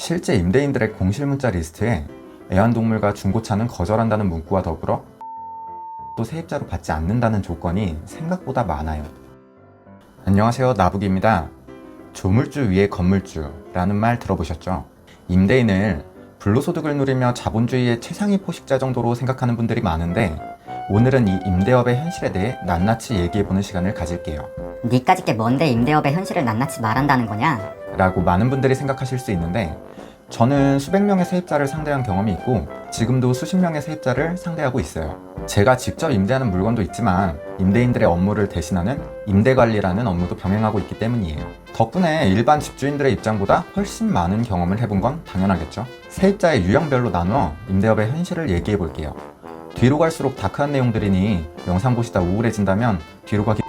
실제 임대인들의 공실 문자 리스트에 애완동물과 중고차는 거절한다는 문구와 더불어 또 세입자로 받지 않는다는 조건이 생각보다 많아요. 안녕하세요, 나북입니다. 조물주 위에 건물주라는 말 들어보셨죠? 임대인을 불로소득을 누리며 자본주의의 최상위 포식자 정도로 생각하는 분들이 많은데, 오늘은 이 임대업의 현실에 대해 낱낱이 얘기해보는 시간을 가질게요. 니까짓 게 뭔데 임대업의 현실을 낱낱이 말한다는 거냐? 라고 많은 분들이 생각하실 수 있는데, 저는 수백 명의 세입자를 상대한 경험이 있고 지금도 수십 명의 세입자를 상대하고 있어요. 제가 직접 임대하는 물건도 있지만 임대인들의 업무를 대신하는 임대관리라는 업무도 병행하고 있기 때문이에요. 덕분에 일반 집주인들의 입장보다 훨씬 많은 경험을 해본 건 당연하겠죠. 세입자의 유형별로 나누어 임대업의 현실을 얘기해 볼게요. 뒤로 갈수록 다크한 내용들이니 영상 보시다 우울해진다면 뒤로 가기.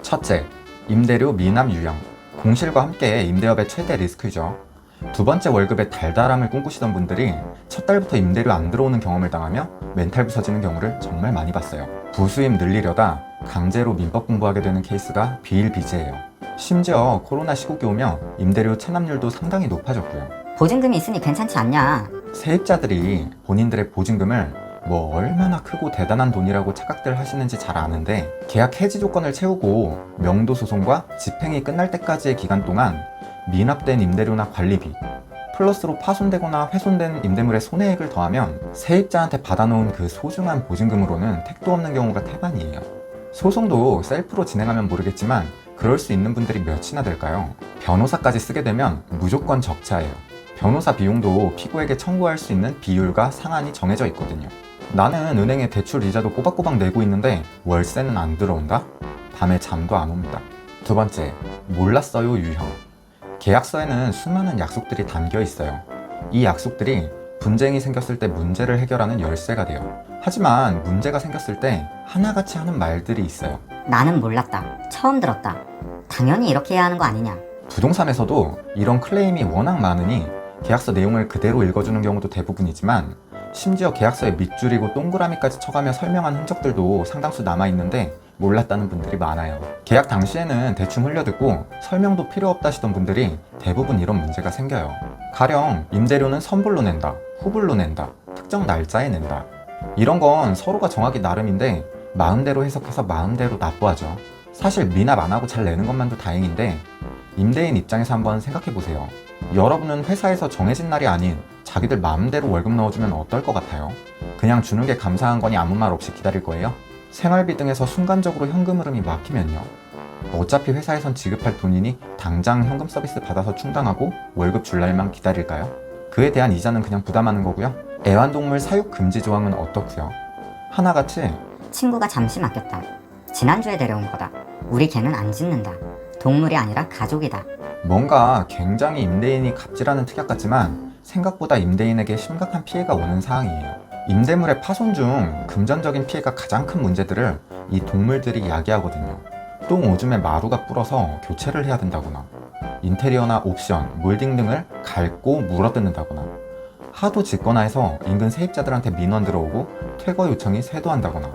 첫째, 임대료 미납 유형. 공실과 함께 임대업의 최대 리스크죠. 두 번째, 월급의 달달함을 꿈꾸시던 분들이 첫 달부터 임대료 안 들어오는 경험을 당하며 멘탈 부서지는 경우를 정말 많이 봤어요. 부수입 늘리려다 강제로 민법 공부하게 되는 케이스가 비일비재해요. 심지어 코로나 시국이 오며 임대료 체납률도 상당히 높아졌고요. 보증금이 있으니 괜찮지 않냐? 세입자들이 본인들의 보증금을 얼마나 크고 대단한 돈이라고 착각들 하시는지 잘 아는데, 계약 해지 조건을 채우고 명도 소송과 집행이 끝날 때까지의 기간 동안 미납된 임대료나 관리비, 플러스로 파손되거나 훼손된 임대물의 손해액을 더하면 세입자한테 받아놓은 그 소중한 보증금으로는 택도 없는 경우가 태반이에요. 소송도 셀프로 진행하면 모르겠지만 그럴 수 있는 분들이 몇이나 될까요? 변호사까지 쓰게 되면 무조건 적자예요. 변호사 비용도 피고에게 청구할 수 있는 비율과 상한이 정해져 있거든요. 나는 은행에 대출 이자도 꼬박꼬박 내고 있는데 월세는 안 들어온다? 밤에 잠도 안 옵니다. 두 번째, 몰랐어요 유형. 계약서에는 수많은 약속들이 담겨 있어요. 이 약속들이 분쟁이 생겼을 때 문제를 해결하는 열쇠가 돼요. 하지만 문제가 생겼을 때 하나같이 하는 말들이 있어요. 나는 몰랐다. 처음 들었다. 당연히 이렇게 해야 하는 거 아니냐? 부동산에서도 이런 클레임이 워낙 많으니 계약서 내용을 그대로 읽어주는 경우도 대부분이지만, 심지어 계약서에 밑줄이고 동그라미까지 쳐가며 설명한 흔적들도 상당수 남아있는데 몰랐다는 분들이 많아요. 계약 당시에는 대충 흘려듣고 설명도 필요 없다시던 분들이 대부분 이런 문제가 생겨요. 가령 임대료는 선불로 낸다, 후불로 낸다, 특정 날짜에 낸다. 이런 건 서로가 정하기 나름인데 마음대로 해석해서 마음대로 납부하죠. 사실 미납 안 하고 잘 내는 것만도 다행인데, 임대인 입장에서 한번 생각해보세요. 여러분은 회사에서 정해진 날이 아닌 자기들 마음대로 월급 넣어주면 어떨 것 같아요? 그냥 주는 게 감사한 거니 아무 말 없이 기다릴 거예요? 생활비 등에서 순간적으로 현금 흐름이 막히면요? 어차피 회사에선 지급할 돈이니 당장 현금 서비스 받아서 충당하고 월급 줄 날만 기다릴까요? 그에 대한 이자는 그냥 부담하는 거고요. 애완동물 사육 금지 조항은 어떻고요? 하나같이 친구가 잠시 맡겼다. 지난주에 데려온 거다. 우리 개는 안 짖는다. 동물이 아니라 가족이다. 뭔가 굉장히 임대인이 갑질하는 특약 같지만 생각보다 임대인에게 심각한 피해가 오는 사항이에요. 임대물의 파손 중 금전적인 피해가 가장 큰 문제들을 이 동물들이 야기하거든요. 똥 오줌에 마루가 불어서 교체를 해야 된다거나, 인테리어나 옵션, 몰딩 등을 갉고 물어뜯는다거나, 하도 짖거나 해서 인근 세입자들한테 민원 들어오고 퇴거 요청이 쇄도한다거나,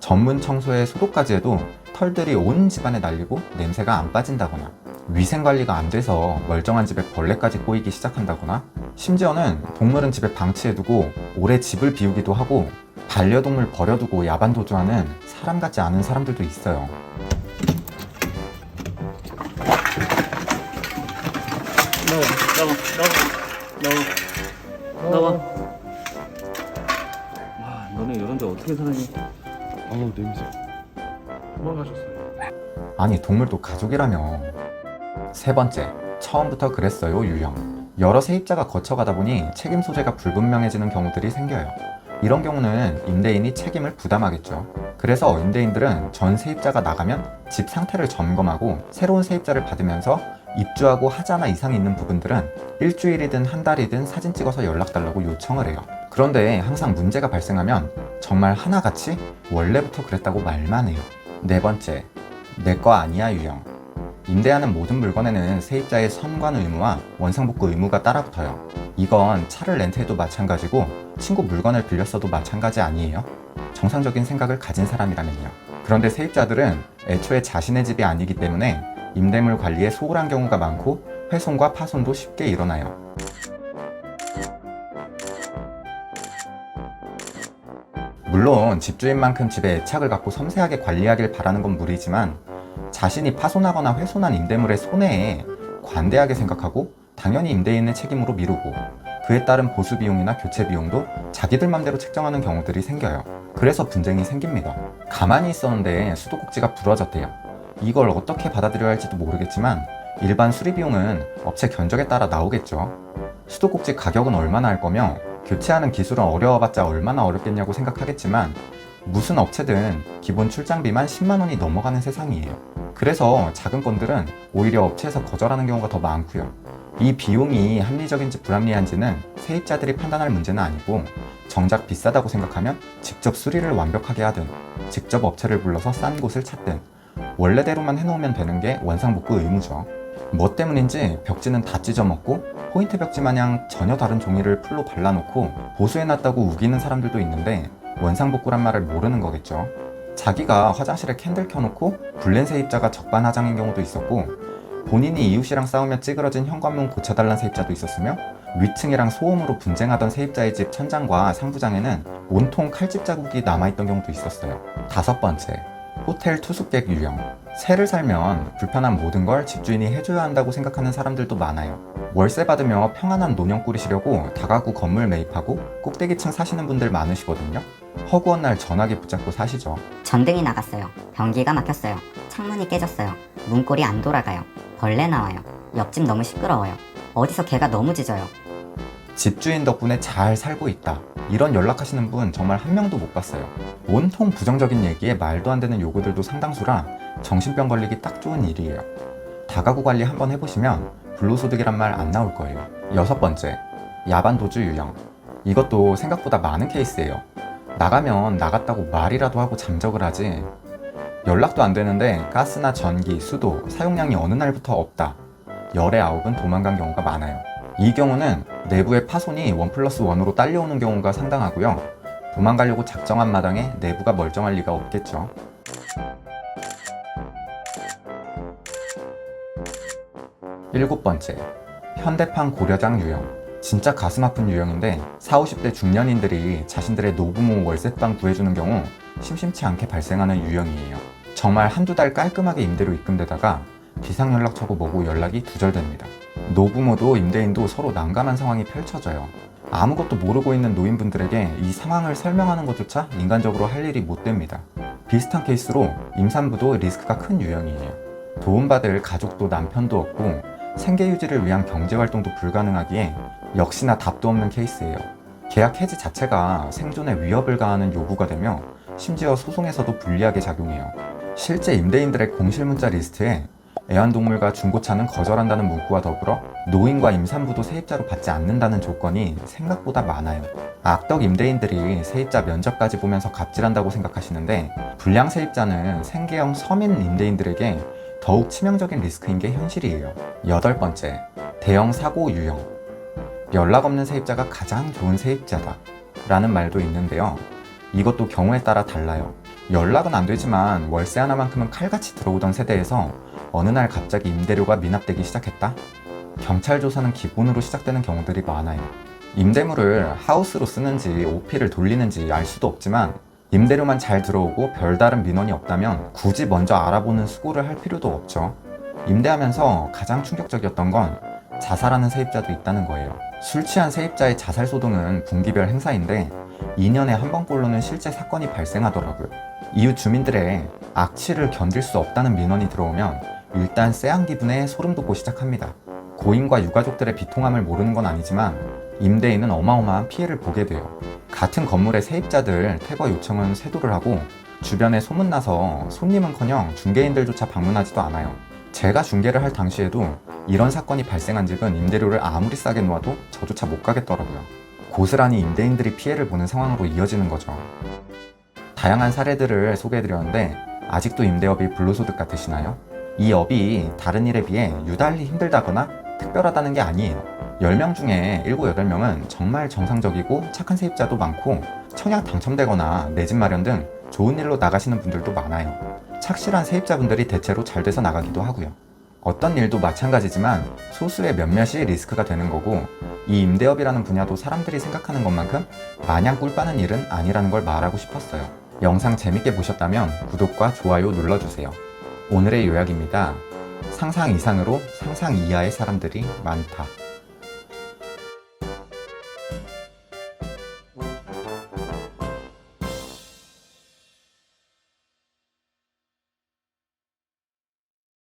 전문 청소에 소독까지 해도 털들이 온 집안에 날리고 냄새가 안 빠진다거나, 위생관리가 안 돼서 멀쩡한 집에 벌레까지 꼬이기 시작한다거나, 심지어는 동물은 집에 방치해두고 오래 집을 비우기도 하고 반려동물 버려두고 야반 도주하는 사람 같지 않은 사람들도 있어요. 나와. 와, 너네 이런 데 어떻게 살았니? 아우 냄새. 도망가셨어요. 아니, 동물도 가족이라며. 세 번째, 처음부터 그랬어요 유형. 여러 세입자가 거쳐가다 보니 책임 소재가 불분명해지는 경우들이 생겨요. 이런 경우는 임대인이 책임을 부담하겠죠. 그래서 임대인들은 전 세입자가 나가면 집 상태를 점검하고 새로운 세입자를 받으면서 입주하고 하자나 이상이 있는 부분들은 일주일이든 한 달이든 사진 찍어서 연락달라고 요청을 해요. 그런데 항상 문제가 발생하면 정말 하나같이 원래부터 그랬다고 말만 해요. 네 번째, 내 거 아니야 유형. 임대하는 모든 물건에는 세입자의 선관 의무와 원상복구 의무가 따라붙어요. 이건 차를 렌트해도 마찬가지고 친구 물건을 빌렸어도 마찬가지 아니에요? 정상적인 생각을 가진 사람이라면요. 그런데 세입자들은 애초에 자신의 집이 아니기 때문에 임대물 관리에 소홀한 경우가 많고 훼손과 파손도 쉽게 일어나요. 물론 집주인만큼 집에 애착을 갖고 섬세하게 관리하길 바라는 건 무리지만 자신이 파손하거나 훼손한 임대물의 손해에 관대하게 생각하고 당연히 임대인의 책임으로 미루고 그에 따른 보수 비용이나 교체 비용도 자기들 맘대로 책정하는 경우들이 생겨요. 그래서 분쟁이 생깁니다. 가만히 있었는데 수도꼭지가 부러졌대요. 이걸 어떻게 받아들여야 할지도 모르겠지만 일반 수리 비용은 업체 견적에 따라 나오겠죠. 수도꼭지 가격은 얼마나 할 거며 교체하는 기술은 어려워봤자 얼마나 어렵겠냐고 생각하겠지만 무슨 업체든 기본 출장비만 10만 원이 넘어가는 세상이에요. 그래서 작은 건들은 오히려 업체에서 거절하는 경우가 더 많고요. 이 비용이 합리적인지 불합리한지는 세입자들이 판단할 문제는 아니고 정작 비싸다고 생각하면 직접 수리를 완벽하게 하든 직접 업체를 불러서 싼 곳을 찾든 원래대로만 해놓으면 되는 게 원상복구 의무죠. 뭐 때문인지 벽지는 다 찢어먹고 포인트 벽지 마냥 전혀 다른 종이를 풀로 발라놓고 보수해놨다고 우기는 사람들도 있는데 원상복구란 말을 모르는 거겠죠. 자기가 화장실에 캔들 켜놓고 불낸 세입자가 적반하장인 경우도 있었고 본인이 이웃이랑 싸우며 찌그러진 현관문 고쳐달란 세입자도 있었으며 위층이랑 소음으로 분쟁하던 세입자의 집 천장과 상부장에는 온통 칼집 자국이 남아있던 경우도 있었어요. 5번째, 호텔 투숙객 유형. 새를 살면 불편한 모든 걸 집주인이 해줘야 한다고 생각하는 사람들도 많아요. 월세 받으며 평안한 노년 꾸리시려고 다가구 건물 매입하고 꼭대기층 사시는 분들 많으시거든요. 허구한 날 전화기 붙잡고 사시죠. 전등이 나갔어요. 변기가 막혔어요. 창문이 깨졌어요. 문고리 안 돌아가요. 벌레 나와요. 옆집 너무 시끄러워요. 어디서 개가 너무 짖어요. 집주인 덕분에 잘 살고 있다. 이런 연락하시는 분 정말 한 명도 못 봤어요. 온통 부정적인 얘기에 말도 안 되는 요구들도 상당수라 정신병 걸리기 딱 좋은 일이에요. 다가구 관리 한번 해보시면 불로소득이란 말 안 나올 거예요. 6번째, 야반 도주 유형. 이것도 생각보다 많은 케이스예요. 나가면 나갔다고 말이라도 하고 잠적을 하지. 연락도 안 되는데 가스나 전기, 수도, 사용량이 어느 날부터 없다. 열의 아홉은 도망간 경우가 많아요. 이 경우는 내부의 파손이 1+1으로 딸려오는 경우가 상당하고요. 도망가려고 작정한 마당에 내부가 멀쩡할 리가 없겠죠. 7번째, 현대판 고려장 유형. 진짜 가슴 아픈 유형인데 40, 50대 중년인들이 자신들의 노부모 월세방 구해주는 경우 심심치 않게 발생하는 유형이에요. 정말 한두 달 깔끔하게 임대료 입금되다가 비상연락처고 뭐고 연락이 두절됩니다. 노부모도 임대인도 서로 난감한 상황이 펼쳐져요. 아무것도 모르고 있는 노인분들에게 이 상황을 설명하는 것조차 인간적으로 할 일이 못 됩니다. 비슷한 케이스로 임산부도 리스크가 큰 유형이에요. 도움받을 가족도 남편도 없고 생계 유지를 위한 경제활동도 불가능하기에 역시나 답도 없는 케이스예요. 계약 해지 자체가 생존에 위협을 가하는 요구가 되며 심지어 소송에서도 불리하게 작용해요. 실제 임대인들의 공실 문자 리스트에 애완동물과 중고차는 거절한다는 문구와 더불어 노인과 임산부도 세입자로 받지 않는다는 조건이 생각보다 많아요. 악덕 임대인들이 세입자 면접까지 보면서 갑질한다고 생각하시는데 불량 세입자는 생계형 서민 임대인들에게 더욱 치명적인 리스크인 게 현실이에요. 8번째, 대형 사고 유형. 연락 없는 세입자가 가장 좋은 세입자다 라는 말도 있는데요. 이것도 경우에 따라 달라요. 연락은 안 되지만 월세 하나만큼은 칼같이 들어오던 세대에서 어느 날 갑자기 임대료가 미납되기 시작했다? 경찰 조사는 기본으로 시작되는 경우들이 많아요. 임대물을 하우스로 쓰는지 OP를 돌리는지 알 수도 없지만 임대료만 잘 들어오고 별다른 민원이 없다면 굳이 먼저 알아보는 수고를 할 필요도 없죠. 임대하면서 가장 충격적이었던 건 자살하는 세입자도 있다는 거예요. 술 취한 세입자의 자살 소동은 분기별 행사인데 2년에 한 번꼴로는 실제 사건이 발생하더라고요. 이웃 주민들의 악취를 견딜 수 없다는 민원이 들어오면 일단 쎄한 기분에 소름 돋고 시작합니다. 고인과 유가족들의 비통함을 모르는 건 아니지만 임대인은 어마어마한 피해를 보게 돼요. 같은 건물의 세입자들 퇴거 요청은 쇄도를 하고 주변에 소문나서 손님은커녕 중개인들조차 방문하지도 않아요. 제가 중개를 할 당시에도 이런 사건이 발생한 집은 임대료를 아무리 싸게 놓아도 저조차 못 가겠더라고요. 고스란히 임대인들이 피해를 보는 상황으로 이어지는 거죠. 다양한 사례들을 소개해드렸는데 아직도 임대업이 불로소득 같으시나요? 이 업이 다른 일에 비해 유달리 힘들다거나 특별하다는 게 아니에요. 10명 중에 7, 8명은 정말 정상적이고 착한 세입자도 많고 청약 당첨되거나 내 집 마련 등 좋은 일로 나가시는 분들도 많아요. 착실한 세입자분들이 대체로 잘 돼서 나가기도 하고요. 어떤 일도 마찬가지지만 소수의 몇몇이 리스크가 되는 거고, 이 임대업이라는 분야도 사람들이 생각하는 것만큼 마냥 꿀 빠는 일은 아니라는 걸 말하고 싶었어요. 영상 재밌게 보셨다면 구독과 좋아요 눌러주세요. 오늘의 요약입니다. 상상 이상으로 상상 이하의 사람들이 많다.